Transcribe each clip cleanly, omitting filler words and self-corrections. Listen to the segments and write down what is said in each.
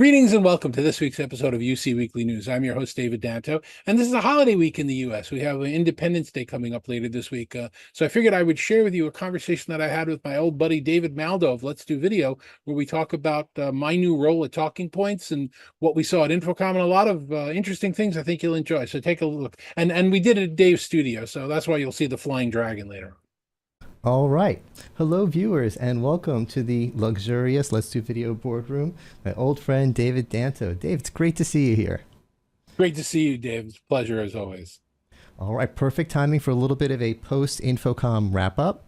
Greetings and welcome to this week's episode of UC Weekly News. I'm your host, David Danto, and this is a holiday week in the U.S. We have Independence Day coming up later this week. So I figured I would share with you a conversation that I had with my old buddy, David Maldow of Let's Do Video, where we talk about my new role at TalkingPointz and what we saw at InfoComm and a lot of interesting things I think you'll enjoy. So take a look. And we did it at Dave's studio, so that's why you'll see the flying dragon later. All right. Hello, viewers, and welcome to the luxurious Let's Do Video boardroom. My old friend, David Danto. Dave, it's great to see you here. Great to see you, Dave. It's a pleasure as always. All right. Perfect timing for a little bit of a post-InfoComm wrap-up.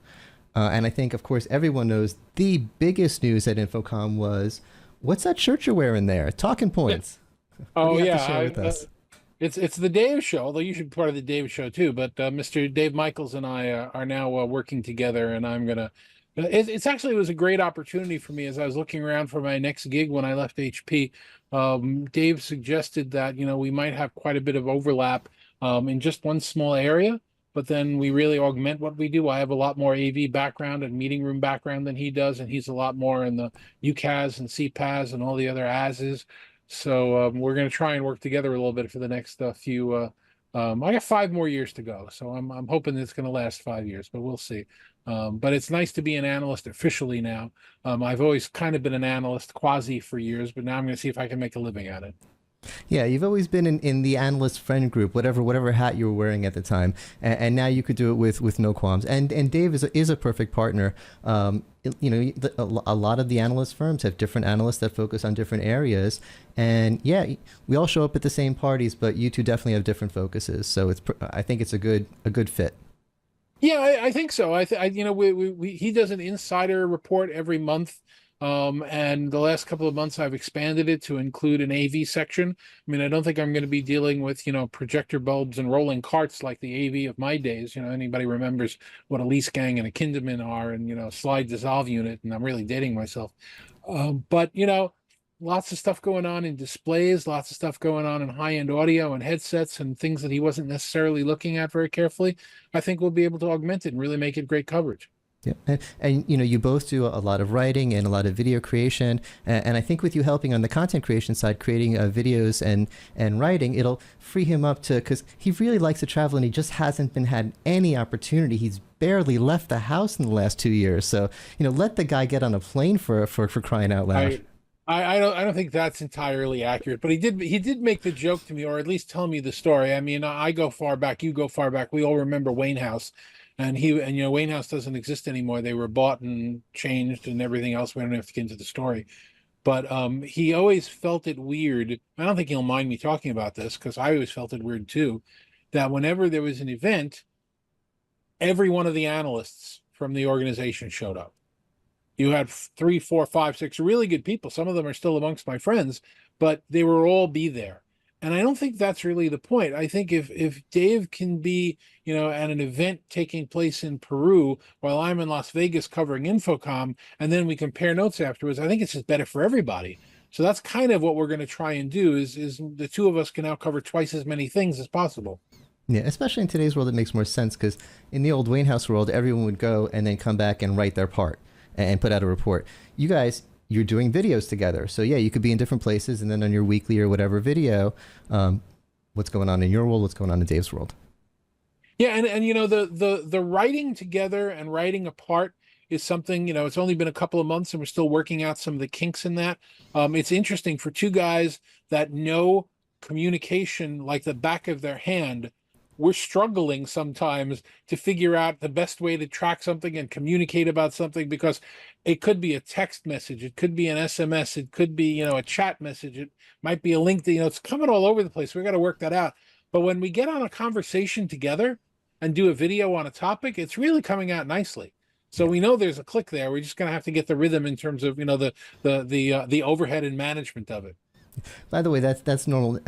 And I think, of course, everyone knows the biggest news at InfoComm was, what's that shirt you're wearing there? TalkingPointz. Oh, what do you yeah. have to share with us? It's the Dave show, although you should be part of the Dave show too. But Mr. Dave Michaels and I are now working together, and I'm gonna. It's actually it was a great opportunity for me as I was looking around for my next gig when I left HP. Dave suggested that we might have quite a bit of overlap in just one small area, but then we really augment what we do. I have a lot more AV background and meeting room background than he does, and he's a lot more in the UCAS and CPAS and all the other ASs. So we're going to try and work together a little bit for the next few. I got 5 more years to go, so I'm hoping it's going to last 5 years, but we'll see. But it's nice to be an analyst officially now. I've always kind of been an analyst quasi for years, but now I'm going to see if I can make a living at it. Yeah, you've always been in the analyst friend group, whatever hat you were wearing at the time, and now you could do it with no qualms. And Dave is a perfect partner. A lot of the analyst firms have different analysts that focus on different areas, and yeah, we all show up at the same parties, but you two definitely have different focuses. So I think it's a good fit. Yeah, I think so. He does an insider report every month. And the last couple of months, I've expanded it to include an AV section. I mean, I don't think I'm going to be dealing with, projector bulbs and rolling carts like the AV of my days. Anybody remembers what a lease gang and a Kinderman are and, slide dissolve unit. And I'm really dating myself. But lots of stuff going on in displays, lots of stuff going on in high-end audio and headsets and things that he wasn't necessarily looking at very carefully. I think we'll be able to augment it and really make it great coverage. Yeah, and you both do a lot of writing and a lot of video creation, and I think with you helping on the content creation side, creating videos and writing, it'll free him up because he really likes to travel and he just hasn't had any opportunity. He's barely left the house in the last 2 years, so let the guy get on a plane for crying out loud. I don't think that's entirely accurate, but he did make the joke to me, or at least tell me the story. I mean, I go far back, you go far back. We all remember Wayne House. And Wayne House doesn't exist anymore. They were bought and changed and everything else. We don't have to get into the story. But he always felt it weird. I don't think he'll mind me talking about this because I always felt it weird too, that whenever there was an event, every one of the analysts from the organization showed up. You had 3, 4, 5, 6 really good people. Some of them are still amongst my friends, but they will all be there. And I don't think that's really the point. I think if Dave can be, at an event taking place in Peru while I'm in Las Vegas covering InfoComm, and then we compare notes afterwards, I think it's just better for everybody. So that's kind of what we're going to try and do is the two of us can now cover twice as many things as possible. Yeah, especially in today's world, it makes more sense because in the old Wayne House world, everyone would go and then come back and write their part and put out a report. You guys, you're doing videos together. So yeah, you could be in different places and then on your weekly or whatever video, what's going on in your world, what's going on in Dave's world. Yeah, and the writing together and writing apart is something, it's only been a couple of months and we're still working out some of the kinks in that. It's interesting for two guys that know communication like the back of their hand. We're struggling sometimes to figure out the best way to track something and communicate about something because it could be a text message, it could be an SMS, it could be, a chat message, it might be a link to, it's coming all over the place. We got to work that out. But when we get on a conversation together and do a video on a topic, it's really coming out nicely. So we know there's a click there. We're just going to have to get the rhythm in terms of, the overhead and management of it. By the way, that's normal.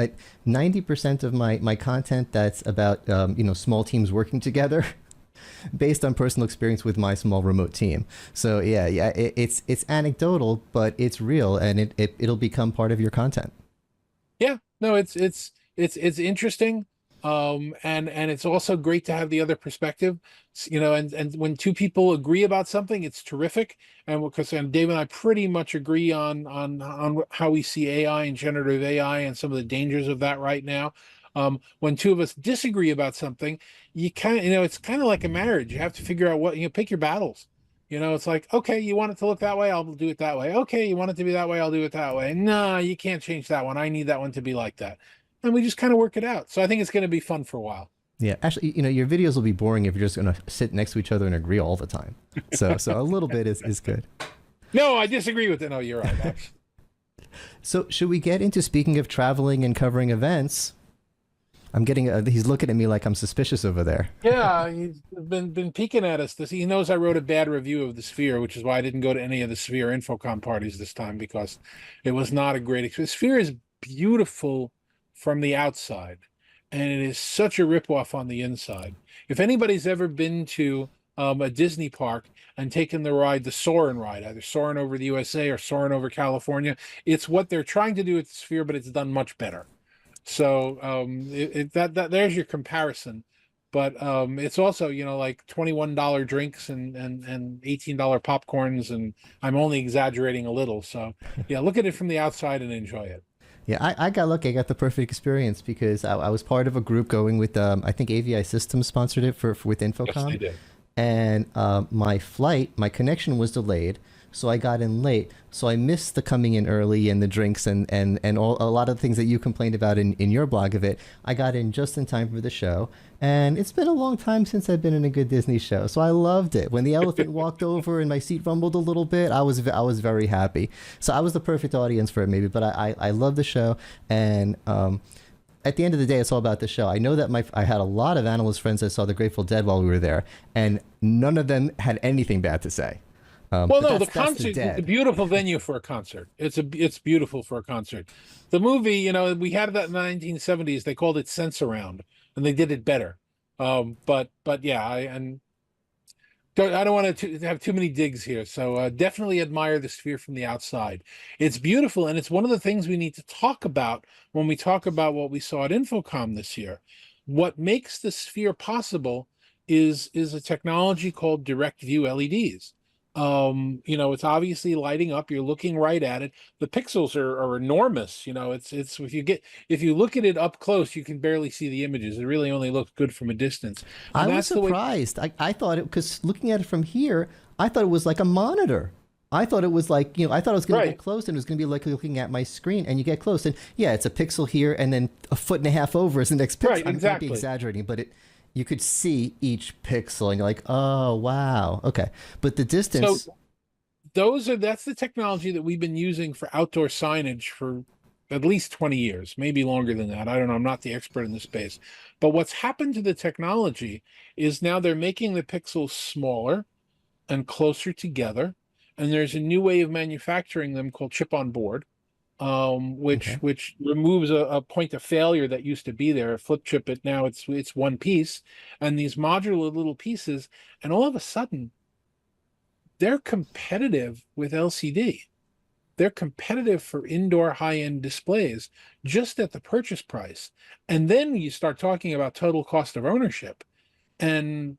90% of my content that's about small teams working together, based on personal experience with my small remote team. So yeah, it's anecdotal, but it's real, and it'll become part of your content. Yeah, no, it's interesting. And it's also great to have the other perspective, and when two people agree about something, it's terrific. And because Dave and I pretty much agree on how we see AI and generative AI and some of the dangers of that right now. When two of us disagree about something, you kind of, it's kind of like a marriage. You have to figure out what, pick your battles. It's like, okay, you want it to look that way, I'll do it that way. Okay, you want it to be that way, I'll do it that way. No, you can't change that one. I need that one to be like that. And we just kind of work it out. So I think it's going to be fun for a while. Yeah, actually, your videos will be boring if you're just going to sit next to each other and agree all the time. So a little bit is good. No, I disagree with it. No, you're right. So should we get into, speaking of traveling and covering events? I'm getting he's looking at me like I'm suspicious over there. Yeah, he's been peeking at us. He knows I wrote a bad review of the Sphere, which is why I didn't go to any of the Sphere InfoComm parties this time, because it was not a great experience. Sphere is beautiful from the outside, and it is such a ripoff on the inside. If anybody's ever been to a Disney park and taken the Soarin' ride, either Soarin' over the USA or Soarin' over California, it's what they're trying to do at the Sphere, but it's done much better. So that there's your comparison. But it's also, like $21 drinks and $18 popcorns, and I'm only exaggerating a little. So yeah, look at it from the outside and enjoy it. Yeah, I got lucky. I got the perfect experience because I was part of a group going with, I think AVI Systems sponsored it for with InfoComm. Yes, they did. And my connection was delayed, so I got in late. So I missed the coming in early and the drinks and all, a lot of the things that you complained about in your blog of it. I got in just in time for the show. And it's been a long time since I've been in a good Disney show, so I loved it. When the elephant walked over and my seat rumbled a little bit, I was very happy. So I was the perfect audience for it, maybe. But I love the show, and at the end of the day, it's all about the show. I know that I had a lot of analyst friends that saw The Grateful Dead while we were there, and none of them had anything bad to say. Well, no, the concert is a beautiful venue for a concert. It's beautiful for a concert. The movie, we had that in the 1970s. They called it Sense-Around, and they did it better. But yeah, I don't want to have too many digs here. So definitely admire the Sphere from the outside. It's beautiful, and it's one of the things we need to talk about when we talk about what we saw at InfoComm this year. What makes the Sphere possible is a technology called direct view LEDs. It's obviously lighting up. You're looking right at it. The pixels are enormous. It's if you look at it up close, you can barely see the images. It really only looks good from a distance. And I was surprised. I thought it, because looking at it from here, I thought it was like a monitor. I thought it was like, I thought it was going to get close, and it was going to be like looking at my screen, and you get close, and yeah, it's a pixel here, and then a foot and a half over is the next pixel. Right, exactly. I might be exaggerating, but you could see each pixel, and you're like, oh, wow. Okay. But the distance. So that's the technology that we've been using for outdoor signage for at least 20 years, maybe longer than that. I don't know. I'm not the expert in the space. But what's happened to the technology is now they're making the pixels smaller and closer together. And there's a new way of manufacturing them called chip on board. Which removes a point of failure that used to be there. Flip chip it, now it's one piece, and these modular little pieces, and all of a sudden they're competitive with LCD. They're competitive for indoor high-end displays just at the purchase price. And then you start talking about total cost of ownership, and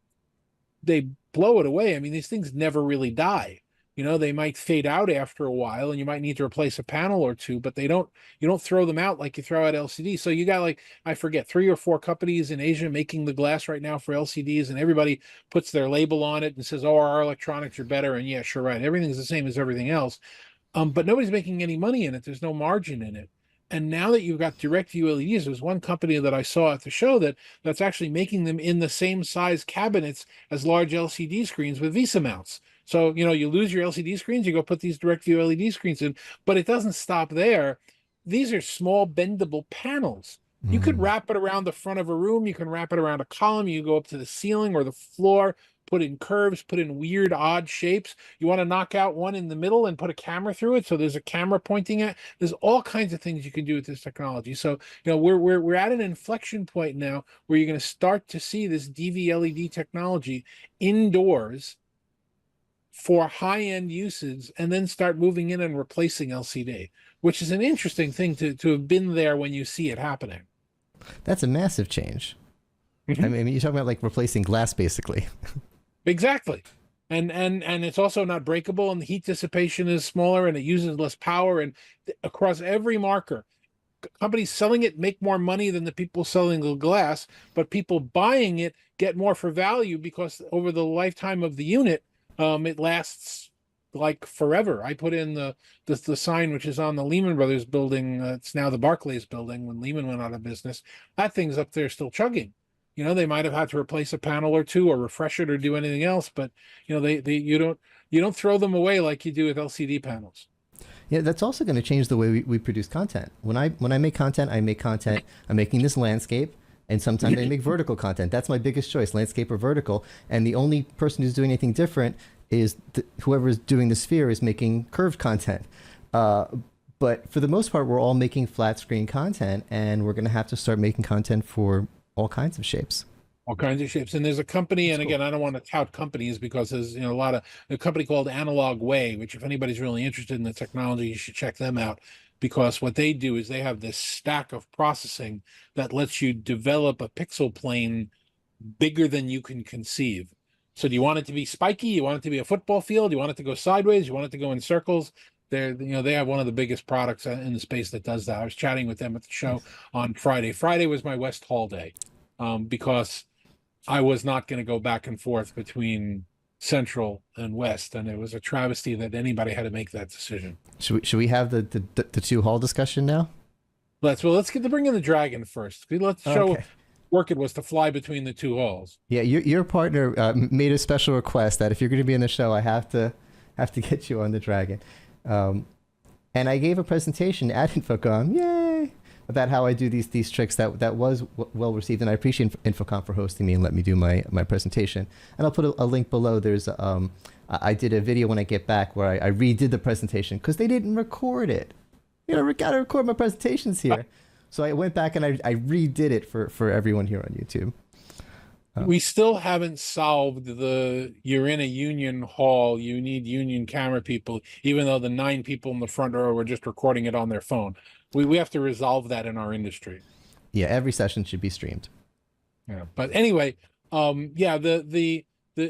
they blow it away. I mean, these things never really die. They might fade out after a while, and you might need to replace a panel or two, but you don't throw them out like you throw out LCD. So you got, like, I forget, 3 or 4 companies in Asia making the glass right now for LCDs, and everybody puts their label on it and says, oh, our electronics are better. And yeah, sure, right. Everything's the same as everything else. But nobody's making any money in it. There's no margin in it. And now that you've got direct view LEDs, there's one company that I saw at the show that's actually making them in the same size cabinets as large LCD screens with VESA mounts. So, you lose your LCD screens, you go put these direct view LED screens in, but it doesn't stop there. These are small bendable panels. You could wrap it around the front of a room. You can wrap it around a column. You go up to the ceiling or the floor, put in curves, put in weird, odd shapes. You want to knock out one in the middle and put a camera through it, so there's a camera pointing at. There's all kinds of things you can do with this technology. So, we're at an inflection point now where you're going to start to see this DV LED technology indoors for high-end uses, and then start moving in and replacing LCD, which is an interesting thing to have been there when you see it happening. That's a massive change. I Mhm. mean, you're talking about like replacing glass, basically. Exactly. And it's also not breakable, and the heat dissipation is smaller, and it uses less power. And across every marker, companies selling it make more money than the people selling the glass, but people buying it get more for value because over the lifetime of the unit, it lasts like forever. I put in the sign which is on the Lehman Brothers building. It's now the Barclays building when Lehman went out of business. That thing's up there still chugging. They might have had to replace a panel or two or refresh it or do anything else, but they you don't throw them away like you do with LCD panels. Yeah, that's also going to change the way we produce content. When I make content, I make content. I'm making this landscape, and sometimes I make vertical content. That's my biggest choice, landscape or vertical. And the only person who's doing anything different is whoever is doing the sphere is making curved content. But for the most part, we're all making flat screen content, and we're going to have to start making content for all kinds of shapes. All kinds of shapes. And there's a company, That's and cool. again, I don't want to tout companies because there's a company called Analog Way, which if anybody's really interested in the technology, you should check them out because what they do is they have this stack of processing that lets you develop a pixel plane bigger than you can conceive. So do you want it to be spiky? You want it to be a football field? You want it to go sideways? You want it to go in circles? They have one of the biggest products in the space that does that. I was chatting with them at the show Nice. on Friday. Friday was my West Hall day, because I was not going to go back and forth between Central and West, and it was a travesty that anybody had to make that decision. Should we have the two hall discussion now? Let's get to bring in the dragon first. Let's show Okay. work it was to fly between the two halls. Yeah, your partner made a special request that if you're going to be in the show, I have to get you on the dragon. And I gave a presentation at InfoComm, yay, about how I do these tricks that was well received, and I appreciate InfoComm for hosting me and let me do my presentation. And I'll put a link below. There's I did a video when I get back where I redid the presentation because they didn't record it. I gotta record my presentations here. So I went back and I redid it for everyone here on YouTube. We still haven't solved you're in a union hall, you need union camera people, even though the 9 people in the front row were just recording it on their phone. We have to resolve that in our industry. Yeah, every session should be streamed. Yeah. But anyway, yeah, the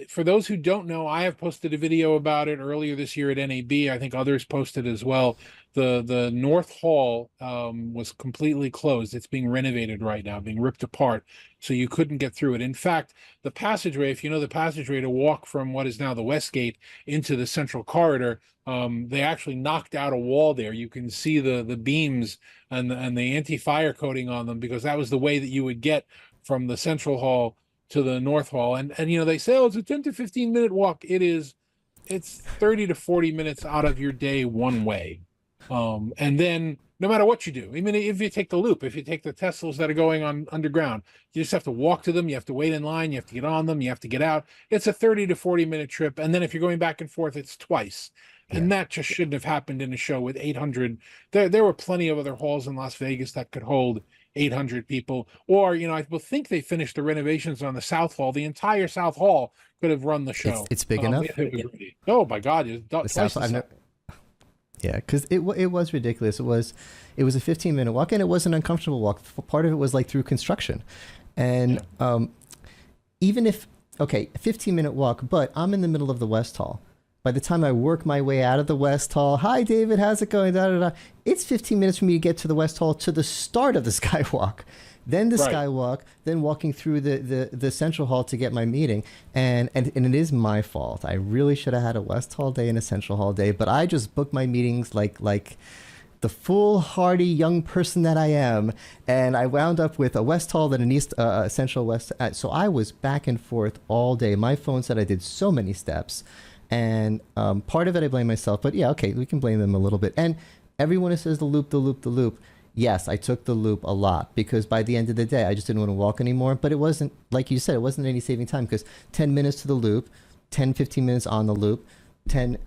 for those who don't know, I have posted a video about it earlier this year at NAB. I think others posted as well. The North Hall was completely closed. It's being renovated right now, being ripped apart, so you couldn't get through it. In fact, the passageway, if you know the passageway to walk from what is now the West Gate into the central corridor, they actually knocked out a wall there. You can see the beams and the anti-fire coating on them because that was the way that you would get from the central hall to the North Hall. And they say, oh, it's a 10 to 15 minute walk. It's 30 to 40 minutes out of your day one way. And then no matter what you do, I mean, if you take the loop, if you take the Teslas that are going on underground, you just have to walk to them. You have to wait in line. You have to get on them. You have to get out. It's a 30 to 40 minute trip. And then if you're going back and forth, it's twice. Yeah. And that just shouldn't have happened in a show with 800. There were plenty of other halls in Las Vegas that could hold 800 people. Or, I think they finished the renovations on the South Hall. The entire South Hall could have run the show. It's big enough. Oh my God. The South, yeah, because it was ridiculous. It was a 15-minute walk, and it was an uncomfortable walk. Part of it was like through construction, and even if a 15-minute walk, but I'm in the middle of the West Hall. By the time I work my way out of the West Hall, hi David, how's it going? Da, da, da. It's 15 minutes for me to get to the West Hall to the start of the Skywalk, then the Skywalk, then walking through the Central Hall to get my meeting. And it is my fault. I really should have had a West Hall day and a Central Hall day, but I just booked my meetings like the foolhardy young person that I am, and I wound up with a West Hall, then an East, Central West. So I was back and forth all day. My phone said I did so many steps. And part of it I blame myself, but yeah, okay, we can blame them a little bit. And everyone says the loop, the loop, the loop. Yes, I took the loop a lot because by the end of the day, I just didn't want to walk anymore. But it wasn't, like you said, it wasn't any saving time because 10 minutes to the loop, 10, 15 minutes on the loop, 10.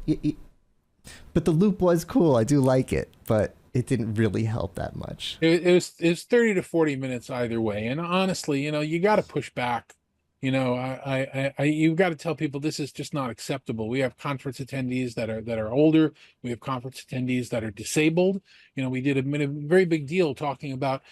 But the loop was cool. I do like it, but it didn't really help that much. It was 30 to 40 minutes either way. And honestly, you got to push back. You've got to tell people this is just not acceptable. We have conference attendees that are older. We have conference attendees that are disabled. We did a very big deal talking about,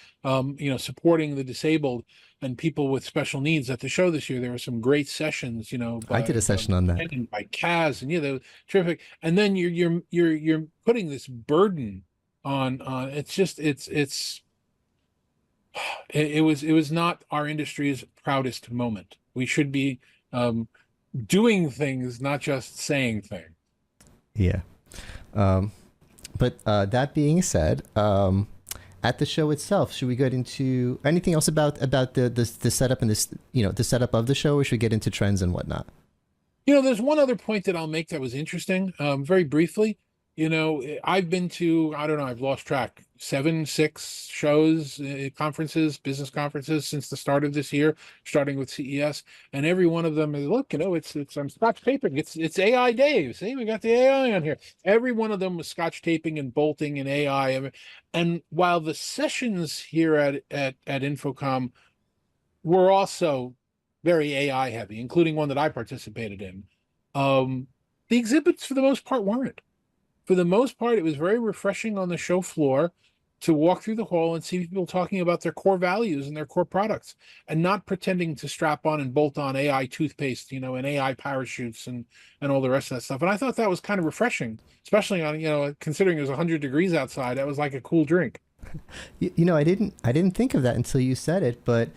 supporting the disabled. and people with special needs at the show this year. There were some great sessions, I did a session on that. and by Kaz, and terrific. And then you're putting this burden on it's just it was not our industry's proudest moment. We should be doing things, not just saying things. Yeah. But that being said, at the show itself, should we get into anything else about the setup and this, the setup of the show, or should we get into trends and whatnot? There's one other point that I'll make that was interesting, very briefly. I've been to, I don't know, I've lost track, 6 shows, conferences, business conferences since the start of this year, starting with CES, and every one of them is, look, I'm scotch taping. It's AI Dave. See, we got the AI on here. Every one of them was scotch taping and bolting and AI. And while the sessions here at InfoComm were also very AI heavy, including one that I participated in, the exhibits for the most part weren't. For the most part, it was very refreshing on the show floor to walk through the hall and see people talking about their core values and their core products, and not pretending to strap on and bolt on AI toothpaste, and AI parachutes and all the rest of that stuff. And I thought that was kind of refreshing, especially on, considering it was 100 degrees outside. That was like a cool drink. I didn't think of that until you said it, but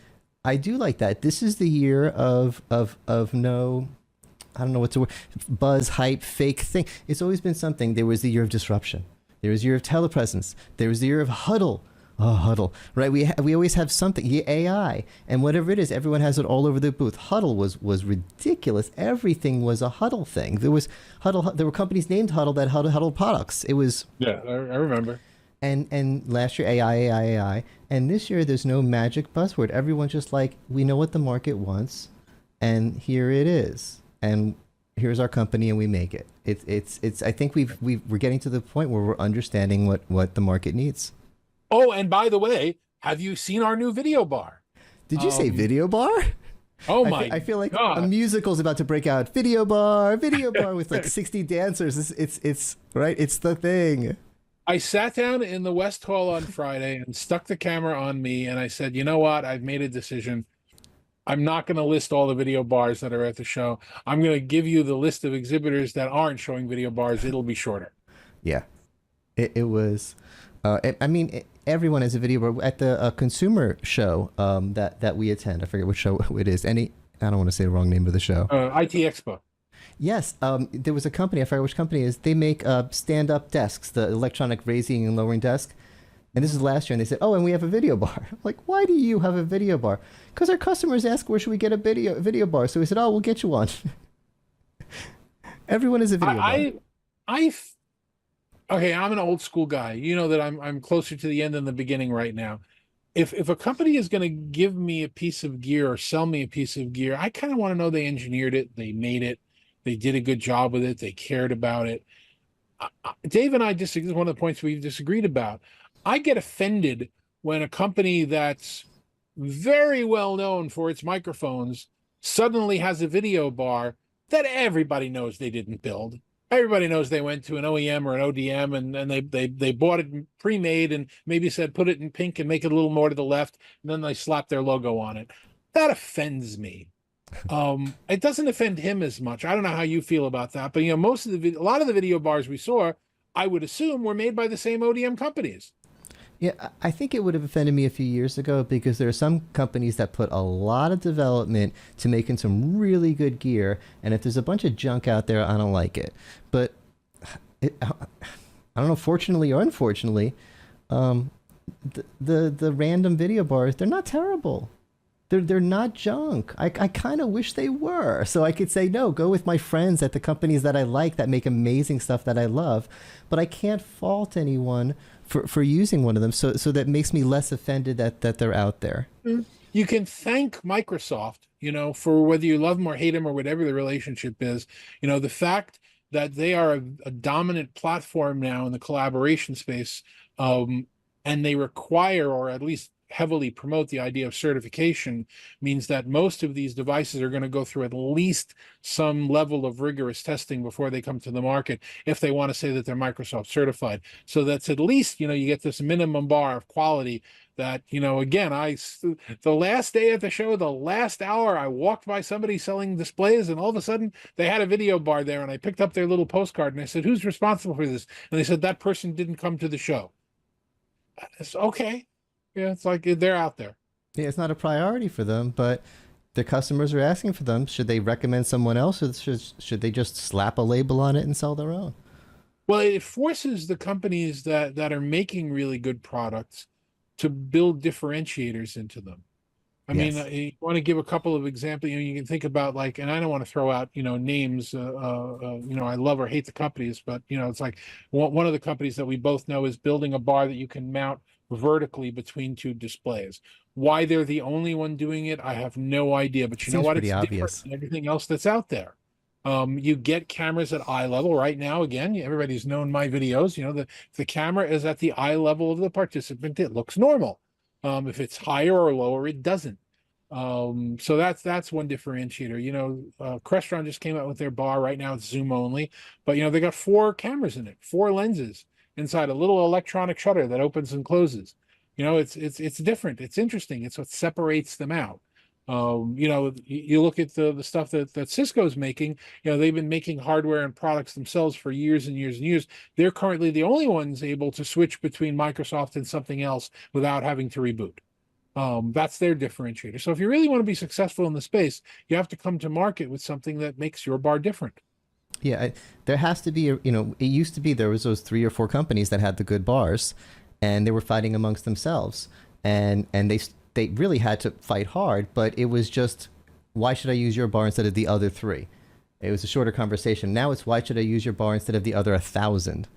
I do like that. This is the year of no, I don't know what to word, buzz, hype, fake thing. It's always been something. There was the year of disruption. There was the year of telepresence. There was the year of huddle. Oh, huddle, right? We always have something. Yeah, AI and whatever it is, everyone has it all over the booth. Huddle was ridiculous. Everything was a huddle thing. There was huddle. There were companies named Huddle that huddle products. It was, yeah, I remember. And last year AI, and this year there's no magic buzzword. Everyone's just like, we know what the market wants, and here it is. And here's our company, and we make it. It's. I think we're getting to the point where we're understanding what the market needs. Oh, and by the way, have you seen our new video bar? Did you say video bar? Oh I feel like God. a musical's about to break out. Video bar with like 60 dancers. It's right. It's the thing. I sat down in the West Hall on Friday and stuck the camera on me, and I said, you know what? I've made a decision. I'm not going to list all the video bars that are at the show. I'm going to give you the list of exhibitors that aren't showing video bars. It'll be shorter. Yeah, it was. Everyone has a video bar at the consumer show that we attend. I forget which show it is. I don't want to say the wrong name of the show. IT Expo. Yes, there was a company. I forget which company it is. They make stand-up desks, the electronic raising and lowering desk. And this is last year, and they said, "Oh, and we have a video bar." I'm like, why do you have a video bar? Because our customers ask, where should we get a video bar? So we said, "Oh, we'll get you one." Everyone is a video bar. Okay, I'm an old school guy. You know that I'm closer to the end than the beginning right now. If a company is going to give me a piece of gear or sell me a piece of gear, I kind of want to know they engineered it, they made it, they did a good job with it, they cared about it. Dave and I disagree. This is one of the points we've disagreed about. I get offended when a company that's very well known for its microphones suddenly has a video bar that everybody knows they didn't build. Everybody knows they went to an OEM or an ODM and they bought it pre-made and maybe said, put it in pink and make it a little more to the left. And then they slap their logo on it. That offends me. It doesn't offend him as much. I don't know how you feel about that, but a lot of the video bars we saw, I would assume, were made by the same ODM companies. Yeah, I think it would have offended me a few years ago because there are some companies that put a lot of development to making some really good gear, and if there's a bunch of junk out there, I don't like it. But I don't know, fortunately or unfortunately, the random video bars, they're not terrible. They're not junk. I kind of wish they were, so I could say, no, go with my friends at the companies that I like that make amazing stuff that I love. But I can't fault anyone for using one of them, so that makes me less offended that they're out there. You can thank Microsoft, for whether you love them or hate them or whatever the relationship is. The fact that they are a dominant platform now in the collaboration space, and they require, or at least heavily promote the idea of certification means that most of these devices are going to go through at least some level of rigorous testing before they come to the market if they want to say that they're Microsoft certified. So that's at least, you get this minimum bar of quality that, again, the last day at the show, the last hour, I walked by somebody selling displays, and all of a sudden they had a video bar there, and I picked up their little postcard and I said, "Who's responsible for this?" And they said, "That person didn't come to the show." It's okay. Yeah, it's like they're out there. Yeah, it's not a priority for them, but their customers are asking for them. Should they recommend someone else, or should they just slap a label on it and sell their own? Well, it forces the companies that are making really good products to build differentiators into them. I mean, Yes. you want to give a couple of examples. You can think about, like, and I don't want to throw out, names. I love or hate the companies, but it's like one of the companies that we both know is building a bar that you can mount vertically between two displays. Why they're the only one doing it, I have no idea. But you know Seems what? pretty It's different obvious. than everything else that's out there. You get cameras at eye level right now. Again, everybody's known my videos. The camera is at the eye level of the participant. It looks normal. If it's higher or lower, it doesn't. So that's one differentiator. Crestron just came out with their bar right now. It's zoom only, but they got 4 cameras in it, 4 lenses inside a little electronic shutter that opens and closes. It's different. It's interesting. It's what separates them out. You look at the stuff that Cisco's making. They've been making hardware and products themselves for years and years and years. They're currently the only ones able to switch between Microsoft and something else without having to reboot. That's their differentiator. So if you really want to be successful in the space, you have to come to market with something that makes your bar different. Yeah, there has to be, it used to be there was those 3 or 4 companies that had the good bars, and they were fighting amongst themselves, and they really had to fight hard, but it was just, why should I use your bar instead of the other 3? It was a shorter conversation. Now it's, why should I use your bar instead of the other 1,000?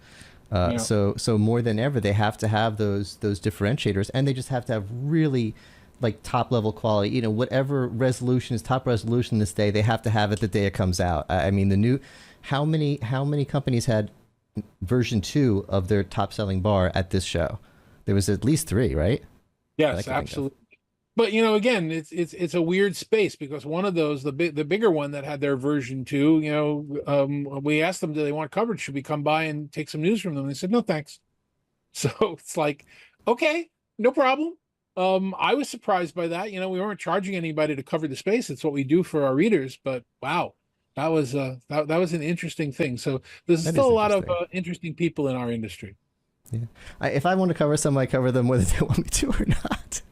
Yeah. So more than ever, they have to have those differentiators, and they just have to have really like top level quality. Whatever resolution is top resolution this day, they have to have it the day it comes out. I mean, how many companies had version 2 of their top selling bar at this show? There was at least 3, right? Yes, absolutely. But again, it's a weird space, because one of those, the bigger one that had their version 2, we asked them, do they want coverage? Should we come by and take some news from them? They said, no, thanks. So it's like, okay, no problem. I was surprised by that. We weren't charging anybody to cover the space. It's what we do for our readers. But wow, that was that was an interesting thing. So there's That still is a lot of interesting. interesting people in our industry. Yeah. If I want to cover some, I cover them whether they want me to or not.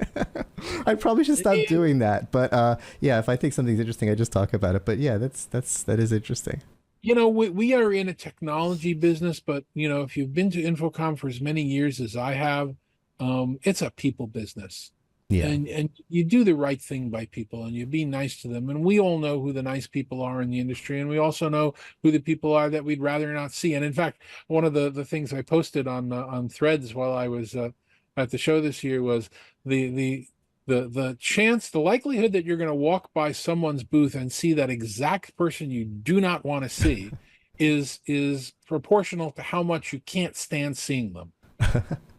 I probably should stop doing that. But yeah, if I think something's interesting, I just talk about it. But yeah, that is interesting. We are in a technology business, but if you've been to InfoComm for as many years as I have, it's a people business. Yeah. And you do the right thing by people, and you be nice to them. And we all know who the nice people are in the industry, and we also know who the people are that we'd rather not see. And in fact, one of the things I posted on Threads while I was at the show this year was the likelihood that you're going to walk by someone's booth and see that exact person you do not want to see is proportional to how much you can't stand seeing them.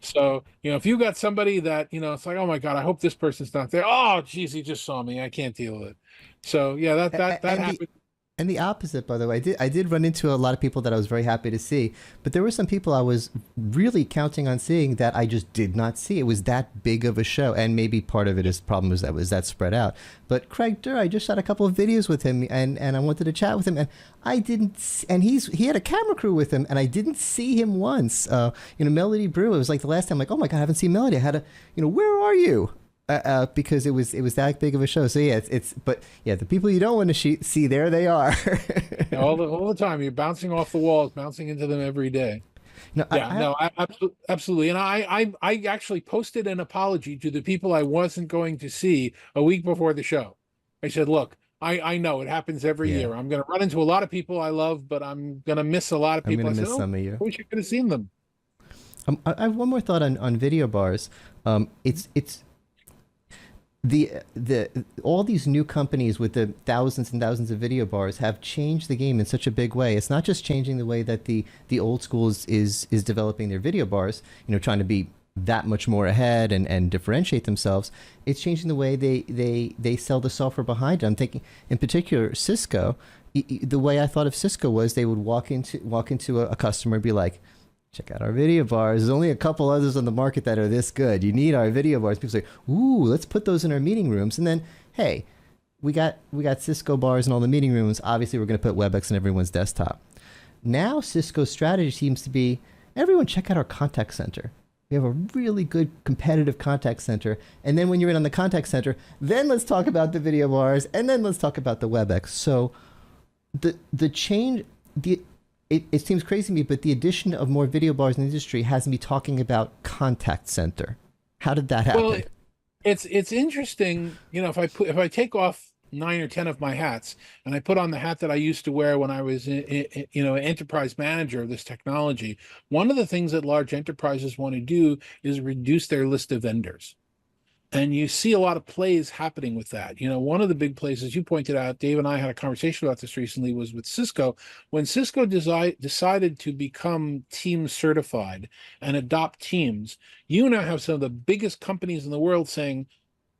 So, if you got somebody that, it's like, oh my God, I hope this person's not there. Oh, geez, he just saw me. I can't deal with it. So yeah, that happened. And the opposite, by the way, I did run into a lot of people that I was very happy to see, but there were some people I was really counting on seeing that I just did not see. It was that big of a show, and maybe part of it is problem was that spread out. But Craig Durr, I just shot a couple of videos with him, and I wanted to chat with him, and I didn't, and he had a camera crew with him, and I didn't see him once. Melody Brew. It was like the last time, like, oh my God, I haven't seen Melody. I had a, where are you? Because it was that big of a show. So yeah, but yeah, the people you don't want to see, there they are. all the time. You're bouncing off the walls, bouncing into them every day. No, Yeah, absolutely. And I actually posted an apology to the people I wasn't going to see a week before the show. I said, look, I know it happens every year. I'm going to run into a lot of people I love, but I'm going to miss a lot of people. I'm going to miss some of you. I wish you could have seen them. I have one more thought on video bars. It's the all these new companies with the thousands and thousands of video bars have changed the game in such a big way. It's not just changing the way that the old school is developing their video bars, trying to be that much more ahead and differentiate themselves. It's changing the way they sell the software behind it. I'm thinking, in particular, Cisco. The way I thought of Cisco was they would walk into a customer and be like, check out our video bars. There's only a couple others on the market that are this good. You need our video bars. People say, ooh, let's put those in our meeting rooms. And then, hey, we got Cisco bars in all the meeting rooms. Obviously, we're going to put WebEx on everyone's desktop. Now, Cisco's strategy seems to be, everyone check out our contact center. We have a really good competitive contact center. And then when you're in on the contact center, then let's talk about the video bars, and then let's talk about the WebEx. So the change, it seems crazy to me, but the addition of more video bars in the industry has me talking about contact center. How did that happen? Well, it's interesting, if I take off 9 or 10 of my hats and I put on the hat that I used to wear when I was an enterprise manager of this technology, one of the things that large enterprises want to do is reduce their list of vendors. And you see a lot of plays happening with that. One of the big places you pointed out, Dave and I had a conversation about this recently, was with Cisco. When Cisco decided to become Teams certified and adopt Teams, you now have some of the biggest companies in the world saying,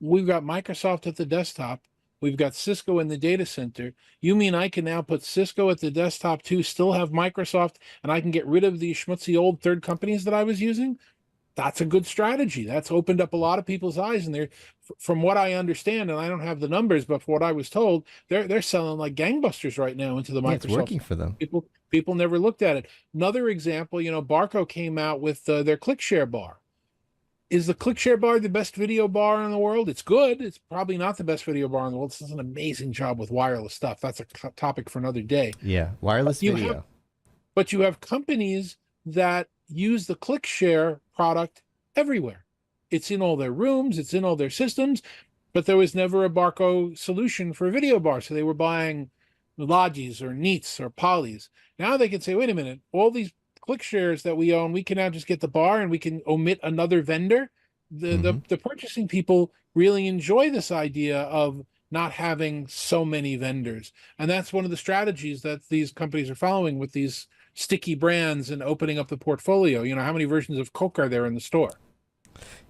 we've got Microsoft at the desktop, we've got Cisco in the data center. You mean I can now put Cisco at the desktop too, still have Microsoft, and I can get rid of the schmutzy old third companies that I was using? That's a good strategy. That's opened up a lot of people's eyes, and from what I understand, and I don't have the numbers, but for what I was told, they're selling like gangbusters right now into the Microsoft. It's working for them. People never looked at it. Another example, Barco came out with their ClickShare bar. Is the ClickShare bar the best video bar in the world? It's good. It's probably not the best video bar in the world. This does an amazing job with wireless stuff. That's a topic for another day. Yeah, wireless video. But you have companies that use the ClickShare product everywhere. It's in all their rooms, it's in all their systems, but there was never a Barco solution for a video bar. So they were buying Logis or Neats or Polys. Now they can say, wait a minute, all these ClickShares that we own, we can now just get the bar and we can omit another vendor. The purchasing people really enjoy this idea of not having so many vendors. And that's one of the strategies that these companies are following with these sticky brands and opening up the portfolio. How many versions of Coke are there in the store?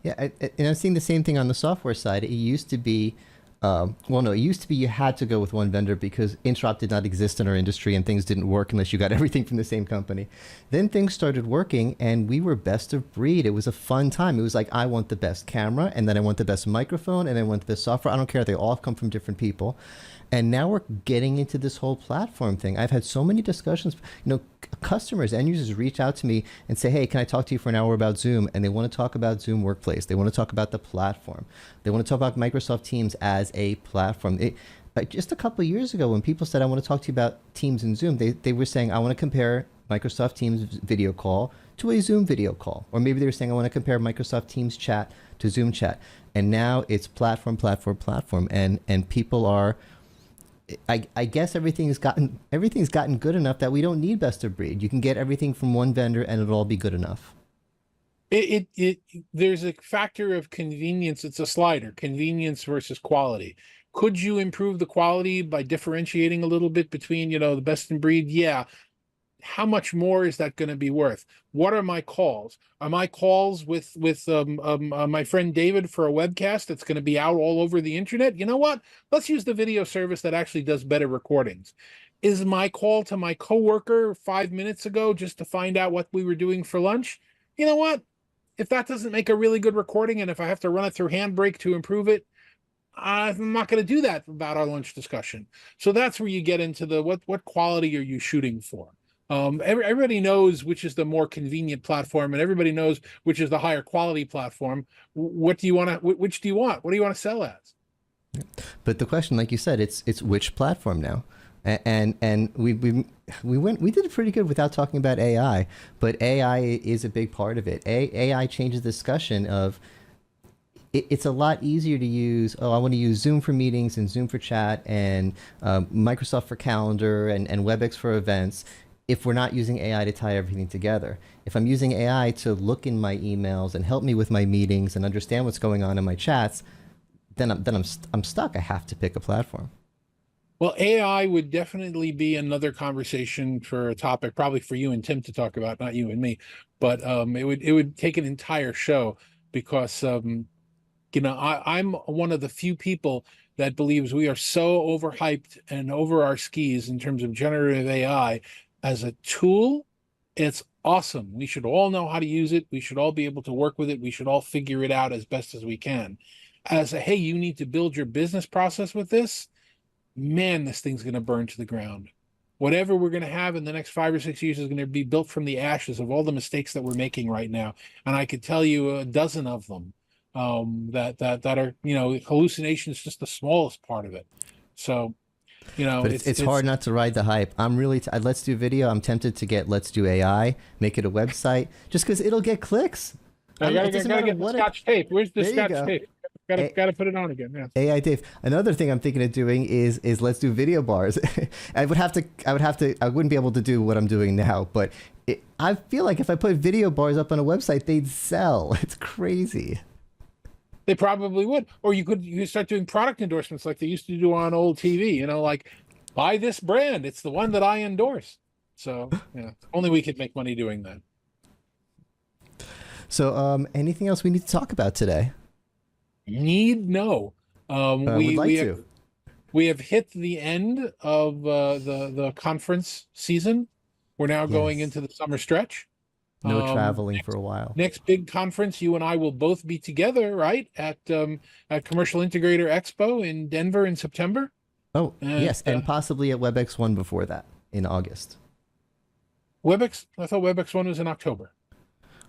Yeah, and I'm seeing the same thing on the software side. It used to be, it used to be you had to go with one vendor because interop did not exist in our industry and things didn't work unless you got everything from the same company. Then things started working and we were best of breed. It was a fun time. It was like, I want the best camera, and then I want the best microphone, and I want the best software. I don't care. They all come from different people. And now we're getting into this whole platform thing. I've had so many discussions, customers, end users reach out to me and say, hey, can I talk to you for an hour about Zoom? And they want to talk about Zoom Workplace. They want to talk about the platform. They want to talk about Microsoft Teams as a platform. Just a couple of years ago, when people said, I want to talk to you about Teams and Zoom, they were saying, I want to compare Microsoft Teams video call to a Zoom video call. Or maybe they were saying, I want to compare Microsoft Teams chat to Zoom chat. And now it's platform. And people are, I guess everything's gotten good enough that we don't need best of breed. You can get everything from one vendor and it'll all be good enough. There's a factor of convenience. It's a slider, convenience versus quality. Could you improve the quality by differentiating a little bit between, the best in breed? Yeah. How much more is that going to be worth? What are my calls? Are my calls with my friend David for a webcast that's going to be out all over the internet? You know what? Let's use the video service that actually does better recordings. Is my call to my coworker 5 minutes ago just to find out what we were doing for lunch? You know what? If that doesn't make a really good recording, and if I have to run it through Handbrake to improve it, I'm not going to do that about our lunch discussion. So that's where you get into the what quality are you shooting for? Everybody knows which is the more convenient platform, and everybody knows which is the higher quality platform. Which do you want? What do you want to sell as? But the question, like you said, it's which platform now, and we did pretty good without talking about AI, but AI is a big part of it. AI changes the discussion of. It's a lot easier to use, I want to use Zoom for meetings and Zoom for chat and Microsoft for calendar and WebEx for events, if we're not using AI to tie everything together. If I'm using AI to look in my emails and help me with my meetings and understand what's going on in my chats, then I'm stuck. I have to pick a platform. Well, AI would definitely be another conversation for a topic, probably for you and Tim to talk about, not you and me. But it would take an entire show because I'm one of the few people that believes we are so overhyped and over our skis in terms of generative AI as a tool. It's awesome. We should all know how to use it. We should all be able to work with it. We should all figure it out as best as we can. As a, hey, you need to build your business process with this, man, this thing's going to burn to the ground. Whatever we're going to have in the next 5 or 6 years is going to be built from the ashes of all the mistakes that we're making right now. And I could tell you a dozen of them that are, hallucinations, just the smallest part of it. So, But it's hard not to ride the hype. I'm really Let's Do Video. I'm tempted to get Let's Do AI, make it a website, just because it'll get clicks. I gotta get the Scotch tape. Where's the Scotch tape? Gotta put it on again. Yeah. AI Dave. Another thing I'm thinking of doing is Let's Do Video bars. I wouldn't be able to do what I'm doing now, but I feel like if I put video bars up on a website, they'd sell. It's crazy. They probably would. Or you could start doing product endorsements like they used to do on old TV, like buy this brand. It's the one that I endorse. So only we could make money doing that. So anything else we need to talk about today? No. We have hit the end of the conference season. We're now going into the summer stretch. No traveling for a while. Next big conference, you and I will both be together, right? At Commercial Integrator Expo in Denver in September. Oh, yes, and possibly at WebEx1 before that in August. I thought WebEx1 was in October.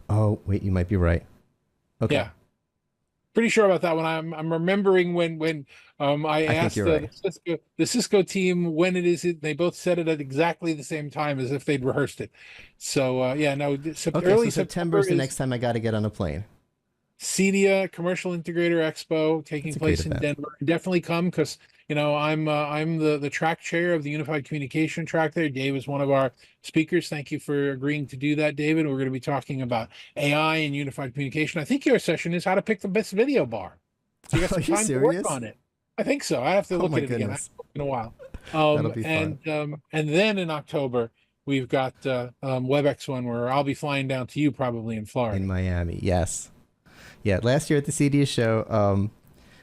Oh, wait, you might be right. Okay. Yeah. Pretty sure about that one. I'm remembering when I asked the Cisco team when it is. They both said it at exactly the same time as if they'd rehearsed it. So early so September is the next time I got to get on a plane. CEDIA Commercial Integrator Expo taking place in Denver. Definitely come because I'm the track chair of the Unified Communication track there. Dave is one of our speakers. Thank you for agreeing to do that, David. We're going to be talking about AI and unified communication. I think your session is how to pick the best video bar. So you got some time to work on it. I think so. I have to look at it again. I haven't looked in a while. That'll be fun. And then in October we've got WebEx1 where I'll be flying down to you probably in Florida. In Miami, yes. Yeah, last year at the CEDIA show,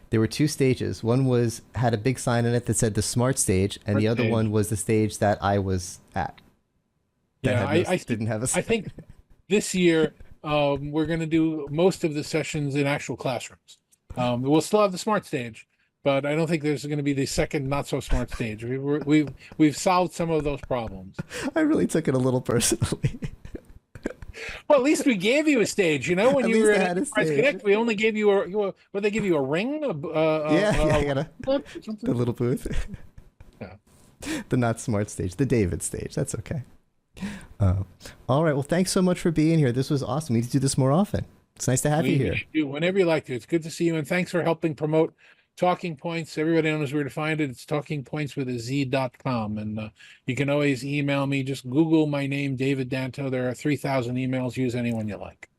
there were two stages. One had a big sign on it that said the smart stage, and the other one was the stage that I was at. I didn't have a sign. I think this year we're going to do most of the sessions in actual classrooms. We'll still have the smart stage, but I don't think there's going to be the second not so smart stage. We've solved some of those problems. I really took it a little personally. Well, at least we gave you a stage. When you were at Enterprise Connect, we only gave you they give you a ring? I got the little booth. Yeah. The not smart stage, the David stage. That's okay. All right. Well, thanks so much for being here. This was awesome. We need to do this more often. It's nice to have you here. Whenever you like to. It's good to see you, and thanks for helping promote TalkingPointz. Everybody knows where to find it. It's TalkingPointz with a Z.com. And you can always email me. Just Google my name, David Danto. There are 3,000 emails. Use any one you like.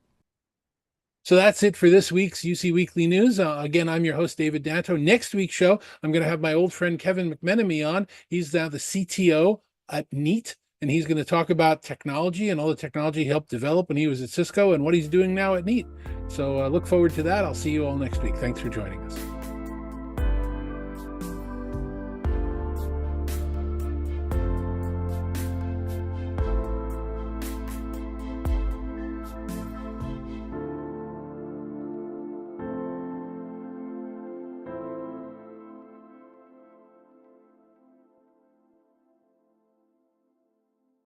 So that's it for this week's UC Weekly News. Again, I'm your host, David Danto. Next week's show, I'm going to have my old friend Kevin McMenemy on. He's now the CTO at Neat, and he's going to talk about technology and all the technology he helped develop when he was at Cisco and what he's doing now at Neat. So look forward to that. I'll see you all next week. Thanks for joining us.